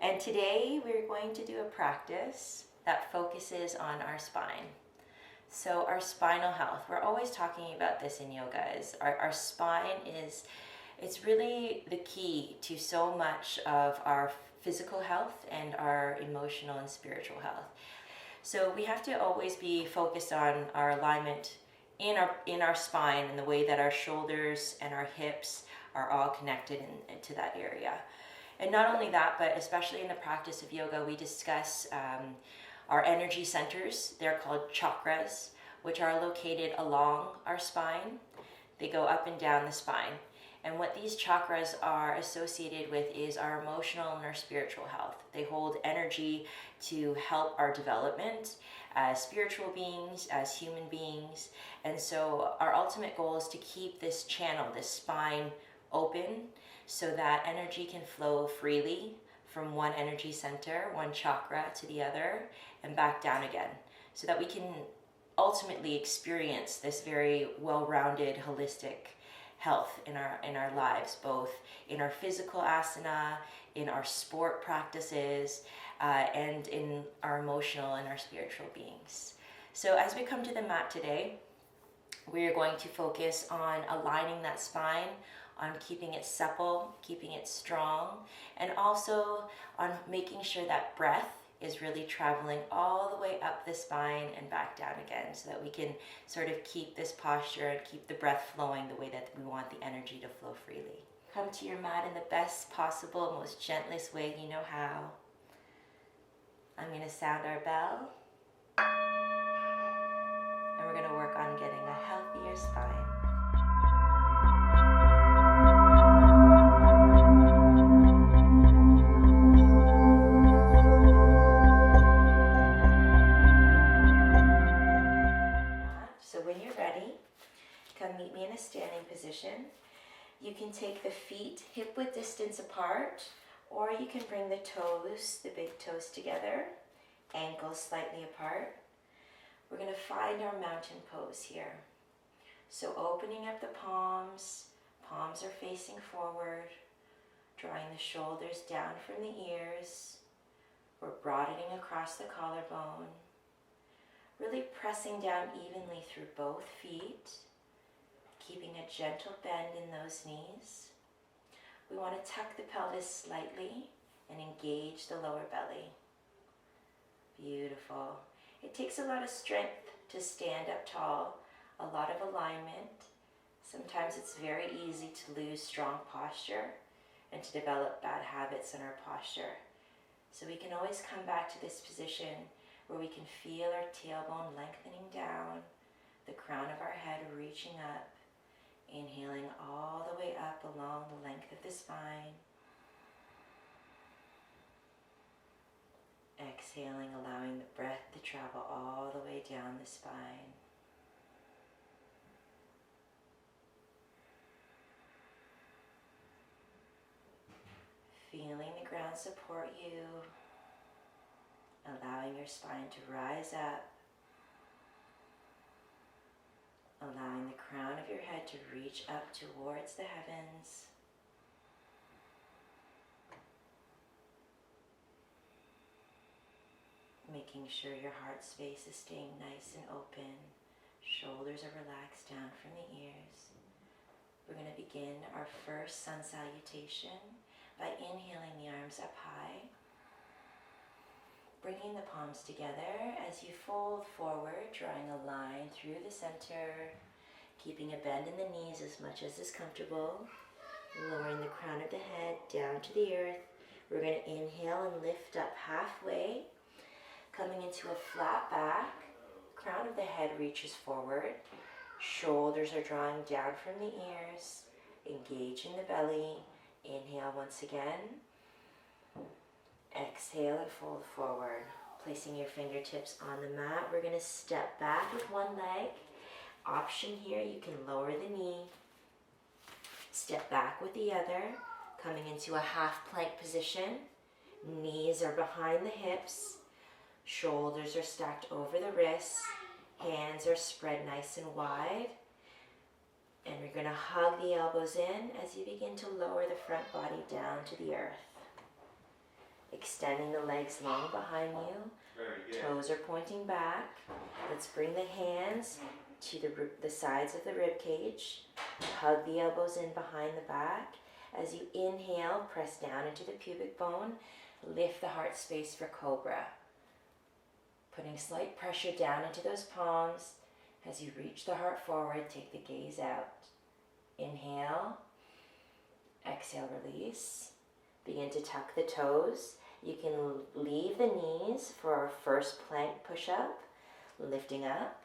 And today we're going to do a practice that focuses on our spine. So our spinal health, we're always talking about this in yoga, is our spine it's really the key to so much of our physical health and our emotional and spiritual health. So we have to always be focused on our alignment in our spine and the way that our shoulders and our hips are all connected into that area. And not only that, but especially in the practice of yoga, we discuss our energy centers. They're called chakras, which are located along our spine. They go up and down the spine. And what these chakras are associated with is our emotional and our spiritual health. They hold energy to help our development as spiritual beings, as human beings. And so our ultimate goal is to keep this channel, this spine, open so that energy can flow freely from one energy center, one chakra to the other, and back down again, so that we can ultimately experience this very well-rounded, holistic health in our lives, both in our physical asana, in our sport practices, and in our emotional and our spiritual beings. So as we come to the mat today, we are going to focus on aligning that spine, on keeping it supple, keeping it strong, and also on making sure that breath is really traveling all the way up the spine and back down again, so that we can sort of keep this posture and keep the breath flowing the way that we want the energy to flow freely. Come to your mat in the best possible, most gentlest way you know how. I'm going to sound our bell, and we're going to work on getting a healthier spine. Come meet me in a standing position. You can take the feet hip width distance apart, or you can bring the toes, the big toes together, ankles slightly apart. We're going to find our mountain pose here. So opening up the palms, palms are facing forward, drawing the shoulders down from the ears. We're broadening across the collarbone, really pressing down evenly through both feet, keeping a gentle bend in those knees. We want to tuck the pelvis slightly and engage the lower belly. Beautiful. It takes a lot of strength to stand up tall, a lot of alignment. Sometimes it's very easy to lose strong posture and to develop bad habits in our posture. So we can always come back to this position where we can feel our tailbone lengthening down, the crown of our head reaching up, inhaling all the way up along the length of the spine. Exhaling, allowing the breath to travel all the way down the spine. Feeling the ground support you, allowing your spine to rise up, allowing the crown of your head to reach up towards the heavens. Making sure your heart space is staying nice and open. Shoulders are relaxed down from the ears. We're going to begin our first sun salutation by inhaling the arms up high, bringing the palms together as you fold forward, drawing a line through the center, keeping a bend in the knees as much as is comfortable, lowering the crown of the head down to the earth. We're going to inhale and lift up halfway, coming into a flat back. Crown of the head reaches forward, shoulders are drawing down from the ears, engaging the belly. Inhale once again. Exhale and fold forward. Placing your fingertips on the mat, we're going to step back with one leg. Option here, you can lower the knee. Step back with the other, coming into a half plank position. Knees are behind the hips. Shoulders are stacked over the wrists. Hands are spread nice and wide. And we're going to hug the elbows in as you begin to lower the front body down to the earth. Extending the legs long behind you. Very good. Toes are pointing back. Let's bring the hands to the sides of the rib cage. Hug the elbows in behind the back. As you inhale, press down into the pubic bone. Lift the heart space for cobra. Putting slight pressure down into those palms. As you reach the heart forward, take the gaze out. Inhale. Exhale, release. Begin to tuck the toes. You can leave the knees for our first plank push-up, lifting up.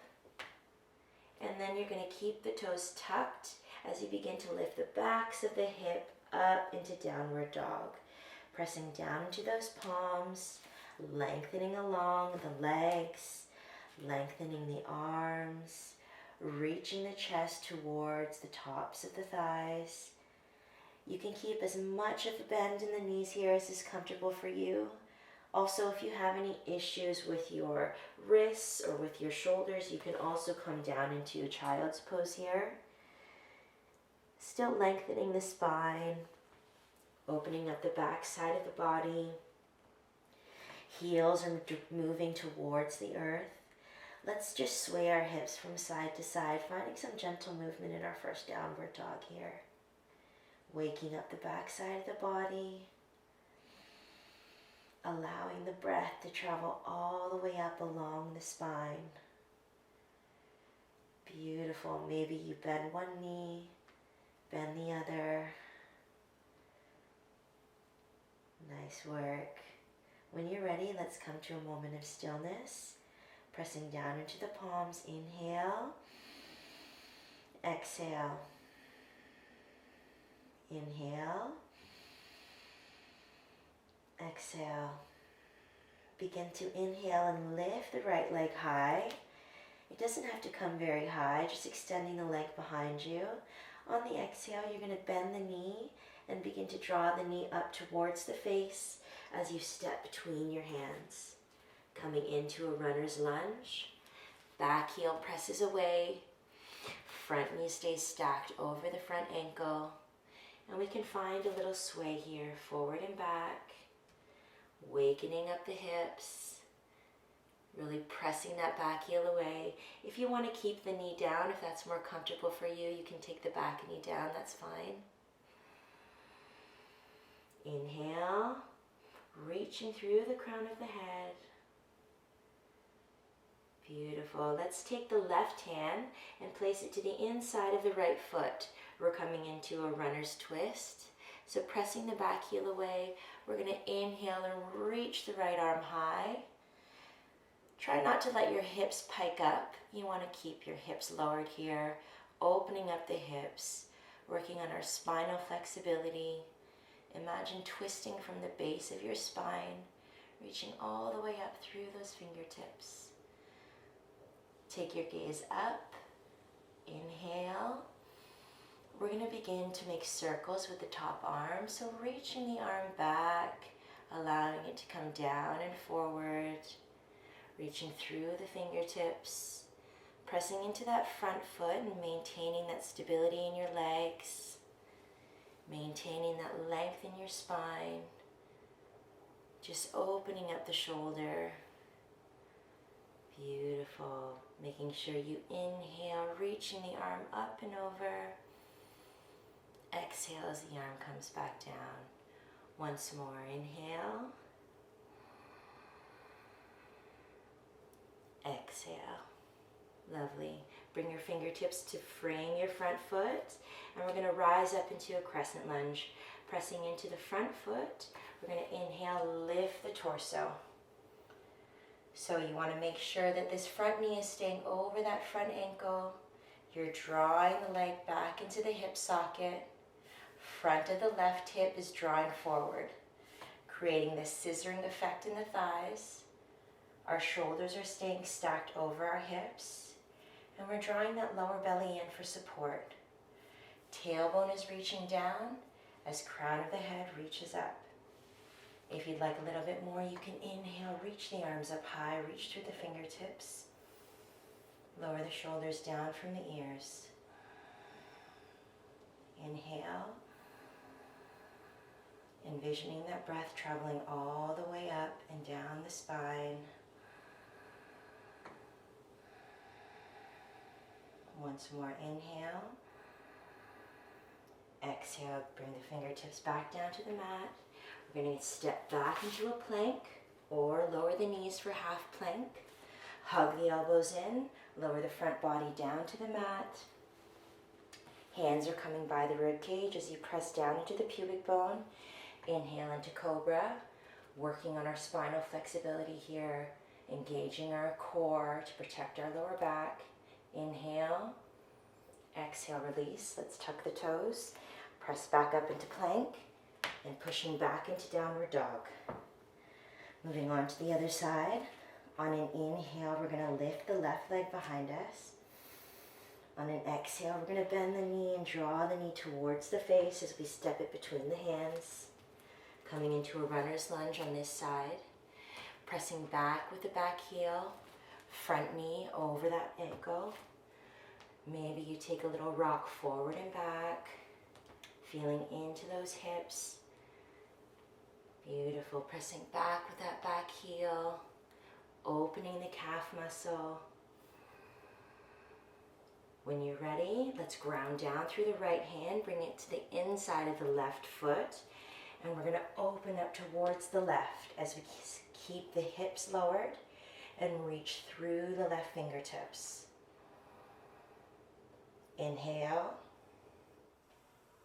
And then you're going to keep the toes tucked as you begin to lift the backs of the hip up into downward dog. Pressing down into those palms, lengthening along the legs, lengthening the arms, reaching the chest towards the tops of the thighs. You can keep as much of a bend in the knees here as is comfortable for you. Also, if you have any issues with your wrists or with your shoulders, you can also come down into a child's pose here. Still lengthening the spine, opening up the back side of the body. Heels are moving towards the earth. Let's just sway our hips from side to side, finding some gentle movement in our first downward dog here. Waking up the back side of the body. Allowing the breath to travel all the way up along the spine. Beautiful. Maybe you bend one knee, bend the other. Nice work. When you're ready, let's come to a moment of stillness. Pressing down into the palms. Inhale. Exhale. Inhale. Exhale. Begin to inhale and lift the right leg high. It doesn't have to come very high, just extending the leg behind you. On the exhale, you're going to bend the knee and begin to draw the knee up towards the face as you step between your hands. Coming into a runner's lunge. Back heel presses away. Front knee stays stacked over the front ankle. And we can find a little sway here, forward and back. Wakening up the hips. Really pressing that back heel away. If you want to keep the knee down, if that's more comfortable for you, you can take the back knee down, that's fine. Inhale, reaching through the crown of the head. Beautiful. Let's take the left hand and place it to the inside of the right foot. We're coming into a runner's twist. So pressing the back heel away, we're going to inhale and reach the right arm high. Try not to let your hips pike up. You want to keep your hips lowered here, opening up the hips, working on our spinal flexibility. Imagine twisting from the base of your spine, reaching all the way up through those fingertips. Take your gaze up. Inhale. We're going to begin to make circles with the top arm. So reaching the arm back, allowing it to come down and forward. Reaching through the fingertips. Pressing into that front foot and maintaining that stability in your legs. Maintaining that length in your spine. Just opening up the shoulder. Beautiful. Making sure you inhale, reaching the arm up and over. Exhale as the arm comes back down. Once more, inhale. Exhale. Lovely. Bring your fingertips to frame your front foot. And we're going to rise up into a crescent lunge. Pressing into the front foot. We're going to inhale, lift the torso. So you want to make sure that this front knee is staying over that front ankle. You're drawing the leg back into the hip socket. Front of the left hip is drawing forward, creating this scissoring effect in the thighs. Our shoulders are staying stacked over our hips, and we're drawing that lower belly in for support. Tailbone is reaching down as crown of the head reaches up. If you'd like a little bit more, you can inhale, reach the arms up high, reach through the fingertips. Lower the shoulders down from the ears. Inhale. Envisioning that breath traveling all the way up and down the spine. Once more, inhale. Exhale, bring the fingertips back down to the mat. We're going to step back into a plank or lower the knees for half plank. Hug the elbows in, lower the front body down to the mat. Hands are coming by the rib cage as you press down into the pubic bone. Inhale into cobra, working on our spinal flexibility here, engaging our core to protect our lower back. Inhale, exhale, release. Let's tuck the toes, press back up into plank, and pushing back into downward dog. Moving on to the other side. On an inhale, we're going to lift the left leg behind us. On an exhale, we're going to bend the knee and draw the knee towards the face as we step it between the hands. Coming into a runner's lunge on this side. Pressing back with the back heel, front knee over that ankle. Maybe you take a little rock forward and back, feeling into those hips. Beautiful. Pressing back with that back heel, opening the calf muscle. When you're ready, let's ground down through the right hand, bring it to the inside of the left foot, and we're going to open up towards the left as we keep the hips lowered and reach through the left fingertips. Inhale,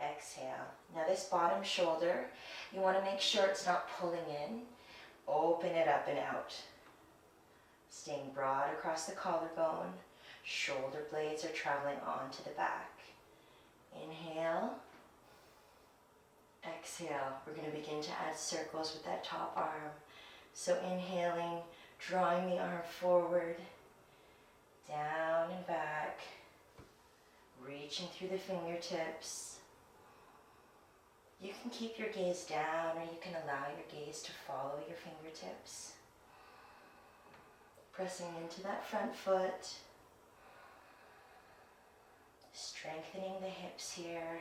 exhale. Now this bottom shoulder, you want to make sure it's not pulling in. Open it up and out. Staying broad across the collarbone. Shoulder blades are traveling onto the back. Inhale, exhale. We're going to begin to add circles with that top arm. So inhaling, drawing the arm forward, down and back, reaching through the fingertips. You can keep your gaze down or you can allow your gaze to follow your fingertips. Pressing into that front foot. Strengthening the hips here.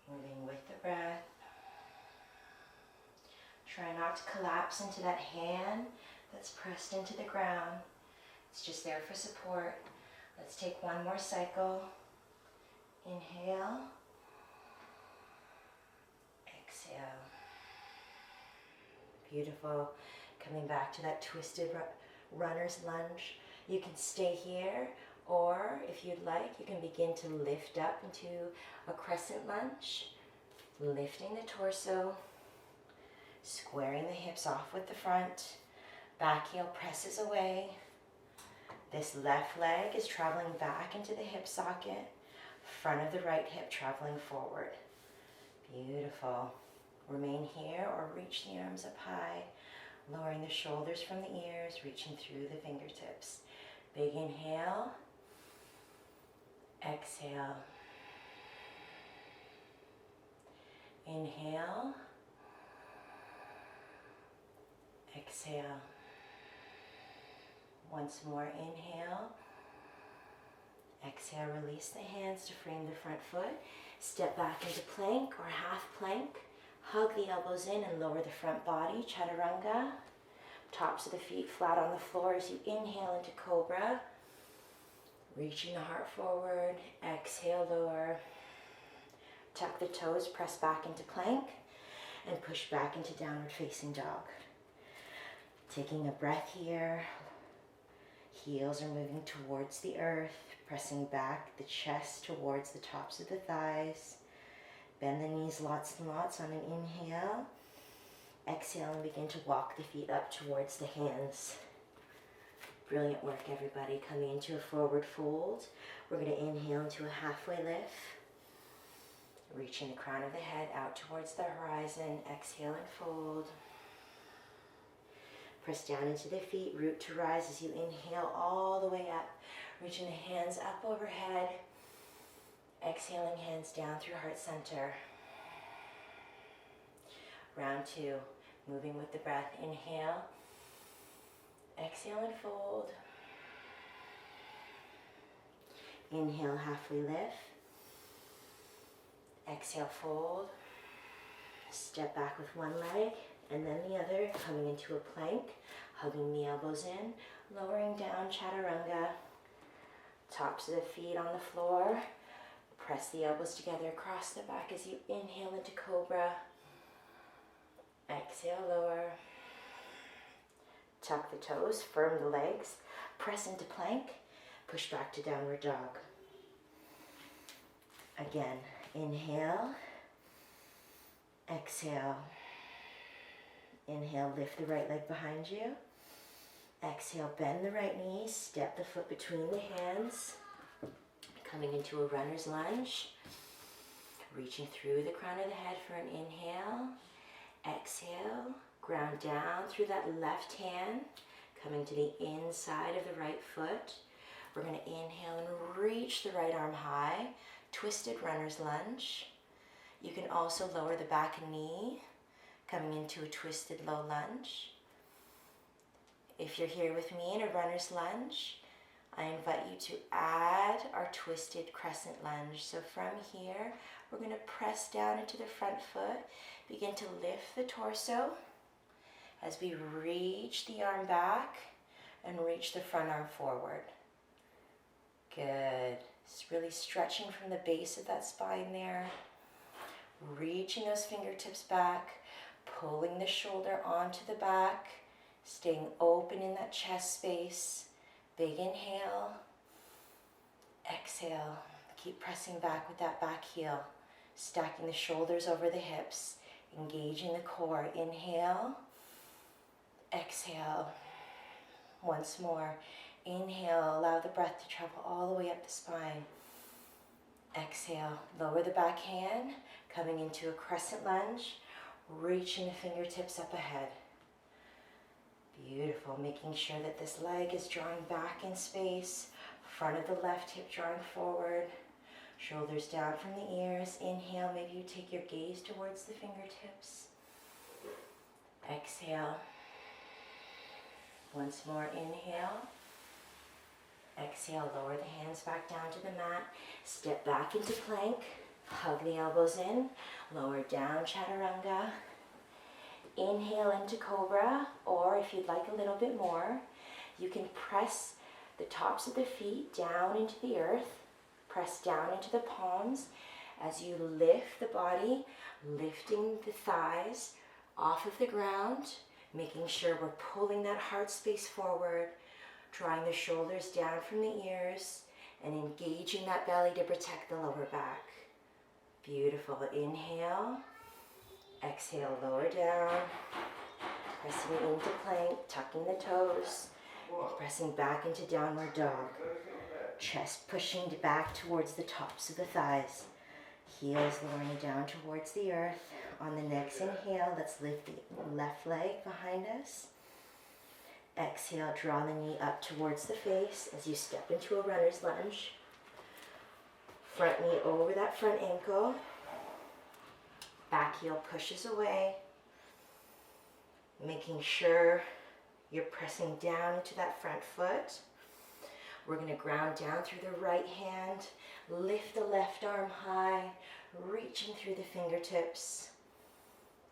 Moving with the breath. Try not to collapse into that hand that's pressed into the ground. It's just there for support. Let's take one more cycle. Inhale. Exhale. Beautiful. Coming back to that twisted runner's lunge. You can stay here, or if you'd like, you can begin to lift up into a crescent lunge, lifting the torso, squaring the hips off with the front, back heel presses away. This left leg is traveling back into the hip socket, front of the right hip traveling forward. Beautiful. Remain here or reach the arms up high, lowering the shoulders from the ears, reaching through the fingertips. Big inhale, exhale. Inhale, exhale. Once more, inhale, exhale, release the hands to frame the front foot. Step back into plank or half plank. Hug the elbows in and lower the front body, chaturanga. Tops of the feet flat on the floor as you inhale into cobra. Reaching the heart forward, exhale, lower. Tuck the toes, press back into plank, and push back into downward facing dog. Taking a breath here. Heels are moving towards the earth, pressing back the chest towards the tops of the thighs. Bend the knees lots and lots on an inhale. Exhale and begin to walk the feet up towards the hands. Brilliant work, everybody. Coming into a forward fold. We're going to inhale into a halfway lift. Reaching the crown of the head out towards the horizon. Exhale and fold. Press down into the feet, root to rise as you inhale all the way up. Reaching the hands up overhead. Exhaling, hands down through heart center. Round two, moving with the breath. Inhale, exhale and fold. Inhale, halfway lift. Exhale, fold. Step back with one leg and then the other, coming into a plank, hugging the elbows in, lowering down, chaturanga. Tops of the feet on the floor. Press the elbows together across the back as you inhale into cobra. Exhale, lower. Tuck the toes, firm the legs, press into plank, push back to downward dog. Again, inhale, exhale. Inhale, lift the right leg behind you. Exhale, bend the right knee, step the foot between the hands. Coming into a runner's lunge. Reaching through the crown of the head for an inhale. Exhale, ground down through that left hand. Coming to the inside of the right foot. We're going to inhale and reach the right arm high. Twisted runner's lunge. You can also lower the back knee. Coming into a twisted low lunge. If you're here with me in a runner's lunge, I invite you to add our twisted crescent lunge. So from here, we're going to press down into the front foot, begin to lift the torso as we reach the arm back and reach the front arm forward. Good. It's really stretching from the base of that spine there. Reaching those fingertips back, pulling the shoulder onto the back, staying open in that chest space. Big inhale, exhale. Keep pressing back with that back heel, stacking the shoulders over the hips, engaging the core. Inhale, exhale. Once more, inhale, allow the breath to travel all the way up the spine. Exhale, lower the back hand, coming into a crescent lunge, reaching the fingertips up ahead. Beautiful, making sure that this leg is drawing back in space, front of the left hip drawing forward, shoulders down from the ears. Inhale, maybe you take your gaze towards the fingertips. Exhale. Once more, inhale. Exhale, lower the hands back down to the mat, step back into plank, hug the elbows in, lower down, chaturanga. Inhale into cobra, or if you'd like a little bit more, you can press the tops of the feet down into the earth, press down into the palms as you lift the body, lifting the thighs off of the ground, making sure we're pulling that heart space forward, drawing the shoulders down from the ears, and engaging that belly to protect the lower back. Beautiful. Inhale. Exhale, lower down, pressing into plank, tucking the toes, and pressing back into downward dog. Chest pushing back towards the tops of the thighs. Heels lowering down towards the earth. On the next inhale, let's lift the left leg behind us. Exhale, draw the knee up towards the face as you step into a runner's lunge. Front knee over that front ankle. Back heel pushes away, making sure you're pressing down into that front foot. We're going to ground down through the right hand, lift the left arm high, reaching through the fingertips,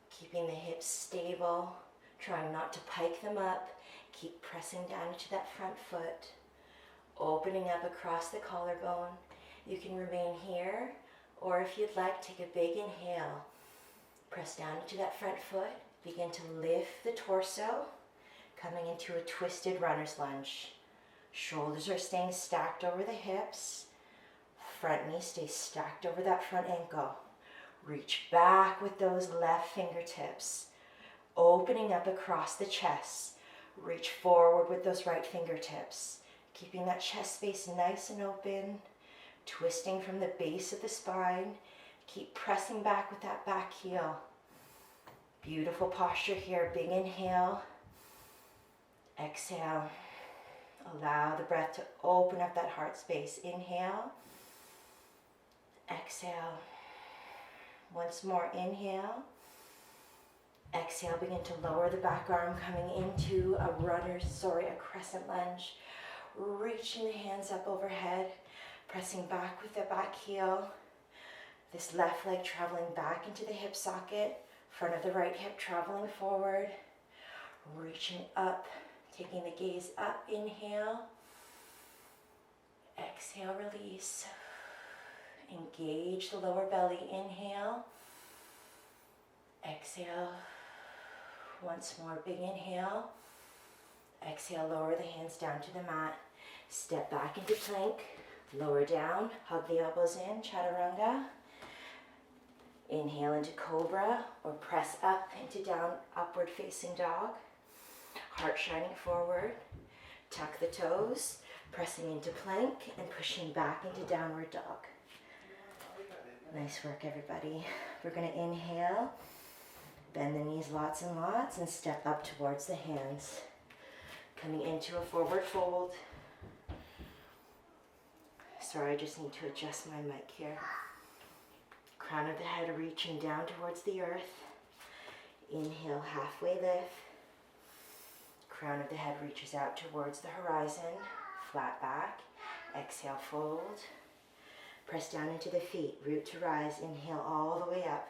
keeping the hips stable, trying not to pike them up. Keep pressing down into that front foot, opening up across the collarbone. You can remain here, or if you'd like, take a big inhale. Press down into that front foot, begin to lift the torso, coming into a twisted runner's lunge. Shoulders are staying stacked over the hips. Front knee stays stacked over that front ankle. Reach back with those left fingertips, opening up across the chest. Reach forward with those right fingertips, keeping that chest space nice and open, twisting from the base of the spine. Keep pressing back with that back heel. Beautiful posture here. Big inhale. Exhale. Allow the breath to open up that heart space. Inhale. Exhale. Once more, inhale. Exhale, begin to lower the back arm, coming into a crescent lunge. Reaching the hands up overhead, pressing back with the back heel. This left leg traveling back into the hip socket, front of the right hip traveling forward, reaching up, taking the gaze up, inhale, exhale, release, engage the lower belly, inhale, exhale, once more, big inhale, exhale, lower the hands down to the mat, step back into plank, lower down, hug the elbows in, chaturanga. Inhale into cobra or press up into down, upward facing dog. Heart shining forward. Tuck the toes, pressing into plank and pushing back into downward dog. Nice work, everybody. We're going to inhale, bend the knees lots and lots, and step up towards the hands. Coming into a forward fold. Sorry, I just need to adjust my mic here. Crown of the head reaching down towards the earth. Inhale, halfway lift. Crown of the head reaches out towards the horizon. Flat back. Exhale, fold. Press down into the feet. Root to rise. Inhale all the way up.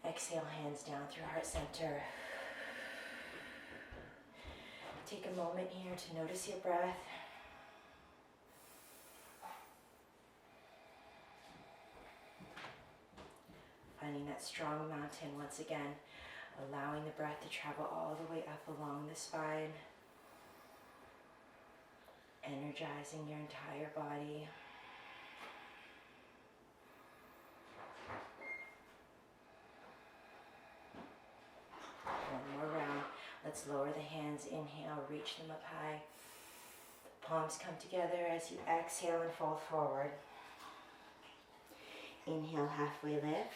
Exhale, hands down through heart center. Take a moment here to notice your breath. Finding that strong mountain once again, allowing the breath to travel all the way up along the spine, energizing your entire body. One more round. Let's lower the hands. Inhale, reach them up high. Palms come together as you exhale and fall forward. Inhale, halfway lift.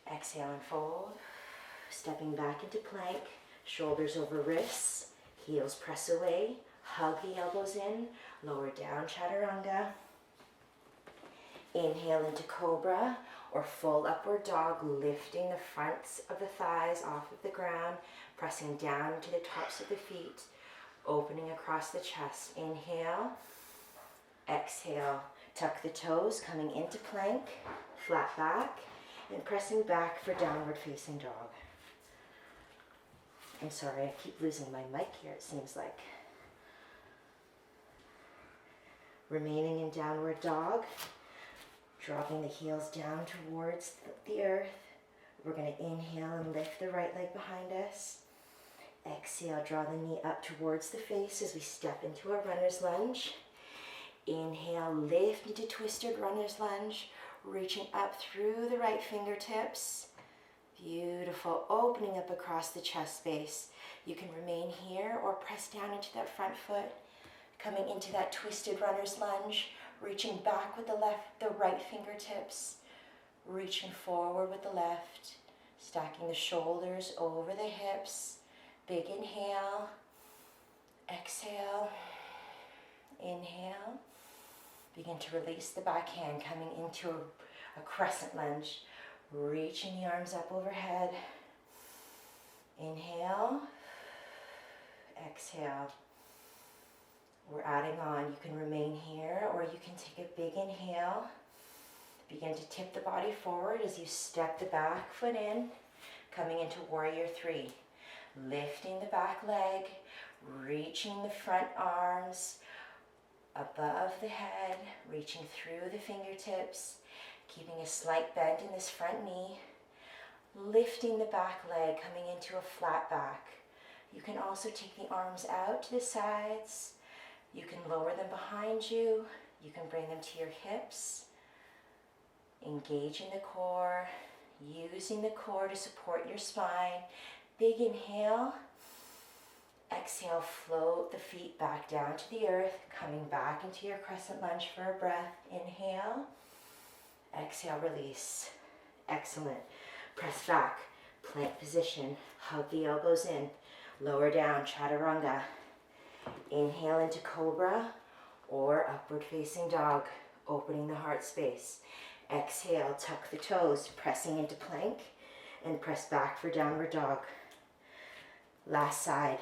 Exhale and fold. Stepping back into plank, shoulders over wrists, heels press away, hug the elbows in, lower down, chaturanga. Inhale into cobra or full upward dog, lifting the fronts of the thighs off of the ground, pressing down into the tops of the feet, opening across the chest. Inhale, exhale, tuck the toes, coming into plank, flat back, and pressing back for downward facing dog. I'm sorry, I keep losing my mic here, it seems like. Remaining in downward dog, dropping the heels down towards the earth. We're going to inhale and lift the right leg behind us. Exhale, draw the knee up towards the face as we step into a runner's lunge. Inhale, lift into twisted runner's lunge, reaching up through the right fingertips. Beautiful, opening up across the chest space. You can remain here or press down into that front foot, coming into that twisted runner's lunge, reaching back with the right fingertips, reaching forward with the left, stacking the shoulders over the hips. Big inhale, exhale, inhale. Begin to release the back hand, coming into a crescent lunge, reaching the arms up overhead. Inhale, exhale. We're adding on. You can remain here or you can take a big inhale. Begin to tip the body forward as you step the back foot in, coming into warrior three. Lifting the back leg, reaching the front arms above the head, reaching through the fingertips, keeping a slight bend in this front knee, lifting the back leg, coming into a flat back. You can also take the arms out to the sides. You can lower them behind you. You can bring them to your hips. Engaging the core, using the core to support your spine. Big inhale. Exhale, float the feet back down to the earth, coming back into your crescent lunge for a breath. Inhale. Exhale, release. Excellent. Press back, plank position. Hug the elbows in. Lower down, chaturanga. Inhale into cobra or upward facing dog, opening the heart space. Exhale, tuck the toes, pressing into plank, and press back for downward dog. Last side.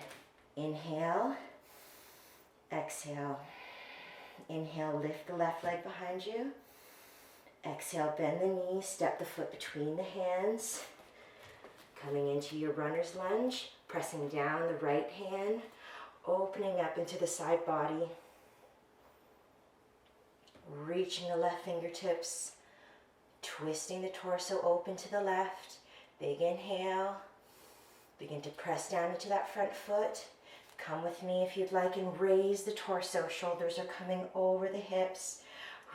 Inhale, exhale. Inhale, lift the left leg behind you. Exhale, bend the knee, step the foot between the hands. Coming into your runner's lunge, pressing down the right hand, opening up into the side body. Reaching the left fingertips, twisting the torso open to the left. Big inhale. Begin to press down into that front foot. Come with me if you'd like and raise the torso. Shoulders are coming over the hips.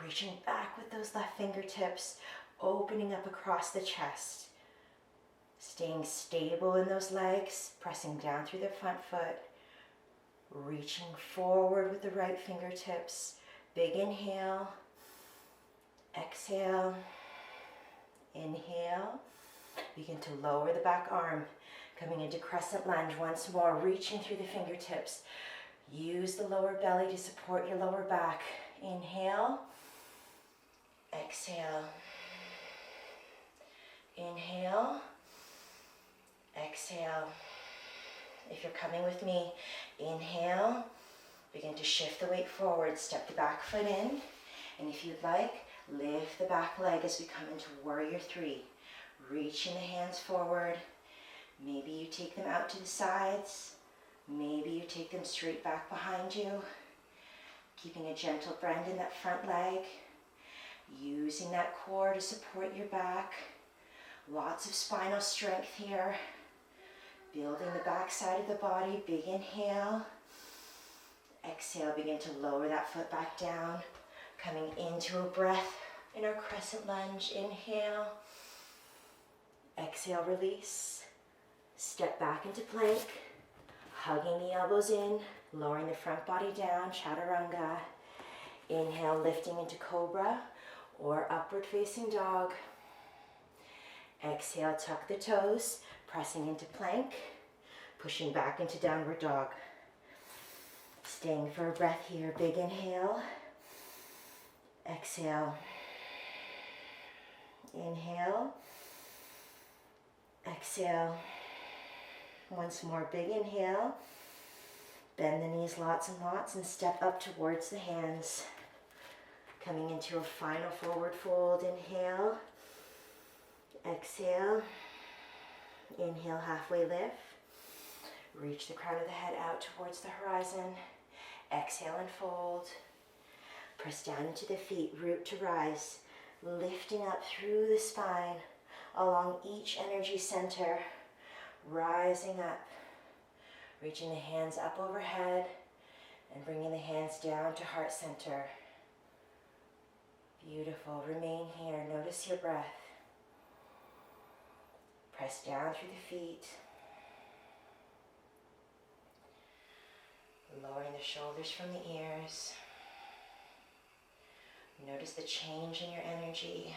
Reaching back with those left fingertips, opening up across the chest. Staying stable in those legs, pressing down through the front foot. Reaching forward with the right fingertips. Big inhale. Exhale. Inhale. Begin to lower the back arm. Coming into crescent lunge once more, reaching through the fingertips. Use the lower belly to support your lower back. Inhale. Exhale. Inhale. Exhale. If you're coming with me, inhale. Begin to shift the weight forward. Step the back foot in. And if you'd like, lift the back leg as we come into warrior three. Reaching the hands forward. Maybe you take them out to the sides. Maybe you take them straight back behind you. Keeping a gentle bend in that front leg. Using that core to support your back. Lots of spinal strength here. Building the back side of the body. Big inhale. Exhale, begin to lower that foot back down. Coming into a breath in our crescent lunge. Inhale. Exhale, release. Step back into plank. Hugging the elbows in. Lowering the front body down. Chaturanga. Inhale, lifting into cobra or upward facing dog. Exhale, tuck the toes. Pressing into plank. Pushing back into downward dog. Staying for a breath here. Big inhale. Exhale. Inhale. Exhale. Once more, big inhale. Bend the knees lots and lots and step up towards the hands. Coming into a final forward fold. Inhale. Exhale. Inhale, halfway lift. Reach the crown of the head out towards the horizon. Exhale and fold. Press down into the feet, root to rise. Lifting up through the spine, along each energy center. Rising up. Reaching the hands up overhead and bringing the hands down to heart center. Beautiful. Remain here. Notice your breath. Press down through the feet. Lowering the shoulders from the ears. Notice the change in your energy.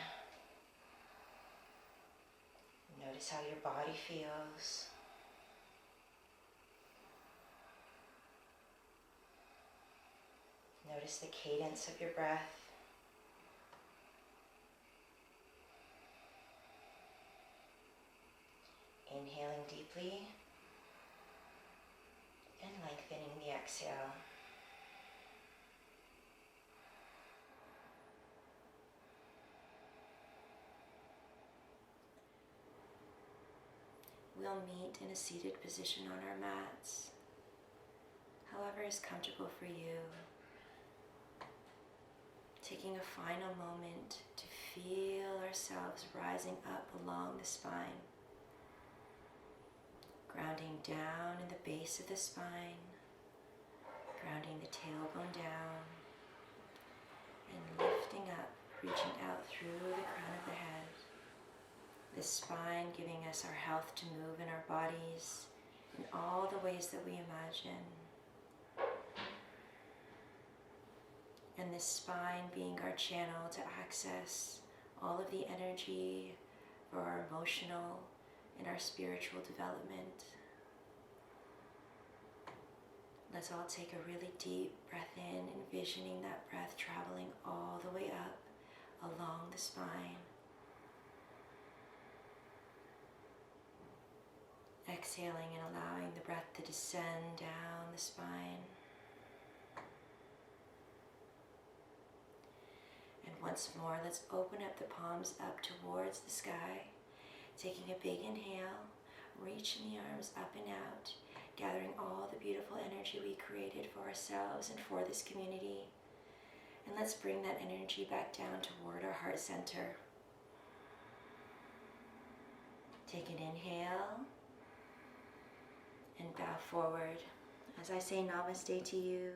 Notice how your body feels. Notice the cadence of your breath. Inhaling deeply and lengthening the exhale. We'll meet in a seated position on our mats, however is comfortable for you. Taking a final moment to feel ourselves rising up along the spine. Grounding down in the base of the spine, grounding the tailbone down, and lifting up, reaching out through the crown of the head. The spine giving us our health to move in our bodies in all the ways that we imagine. And this spine being our channel to access all of the energy for our emotional and our spiritual development. Let's all take a really deep breath in, envisioning that breath traveling all the way up along the spine. Exhaling and allowing the breath to descend down the spine. Once more, let's open up the palms up towards the sky. Taking a big inhale, reaching the arms up and out, gathering all the beautiful energy we created for ourselves and for this community. And let's bring that energy back down toward our heart center. Take an inhale and bow forward as I say namaste to you.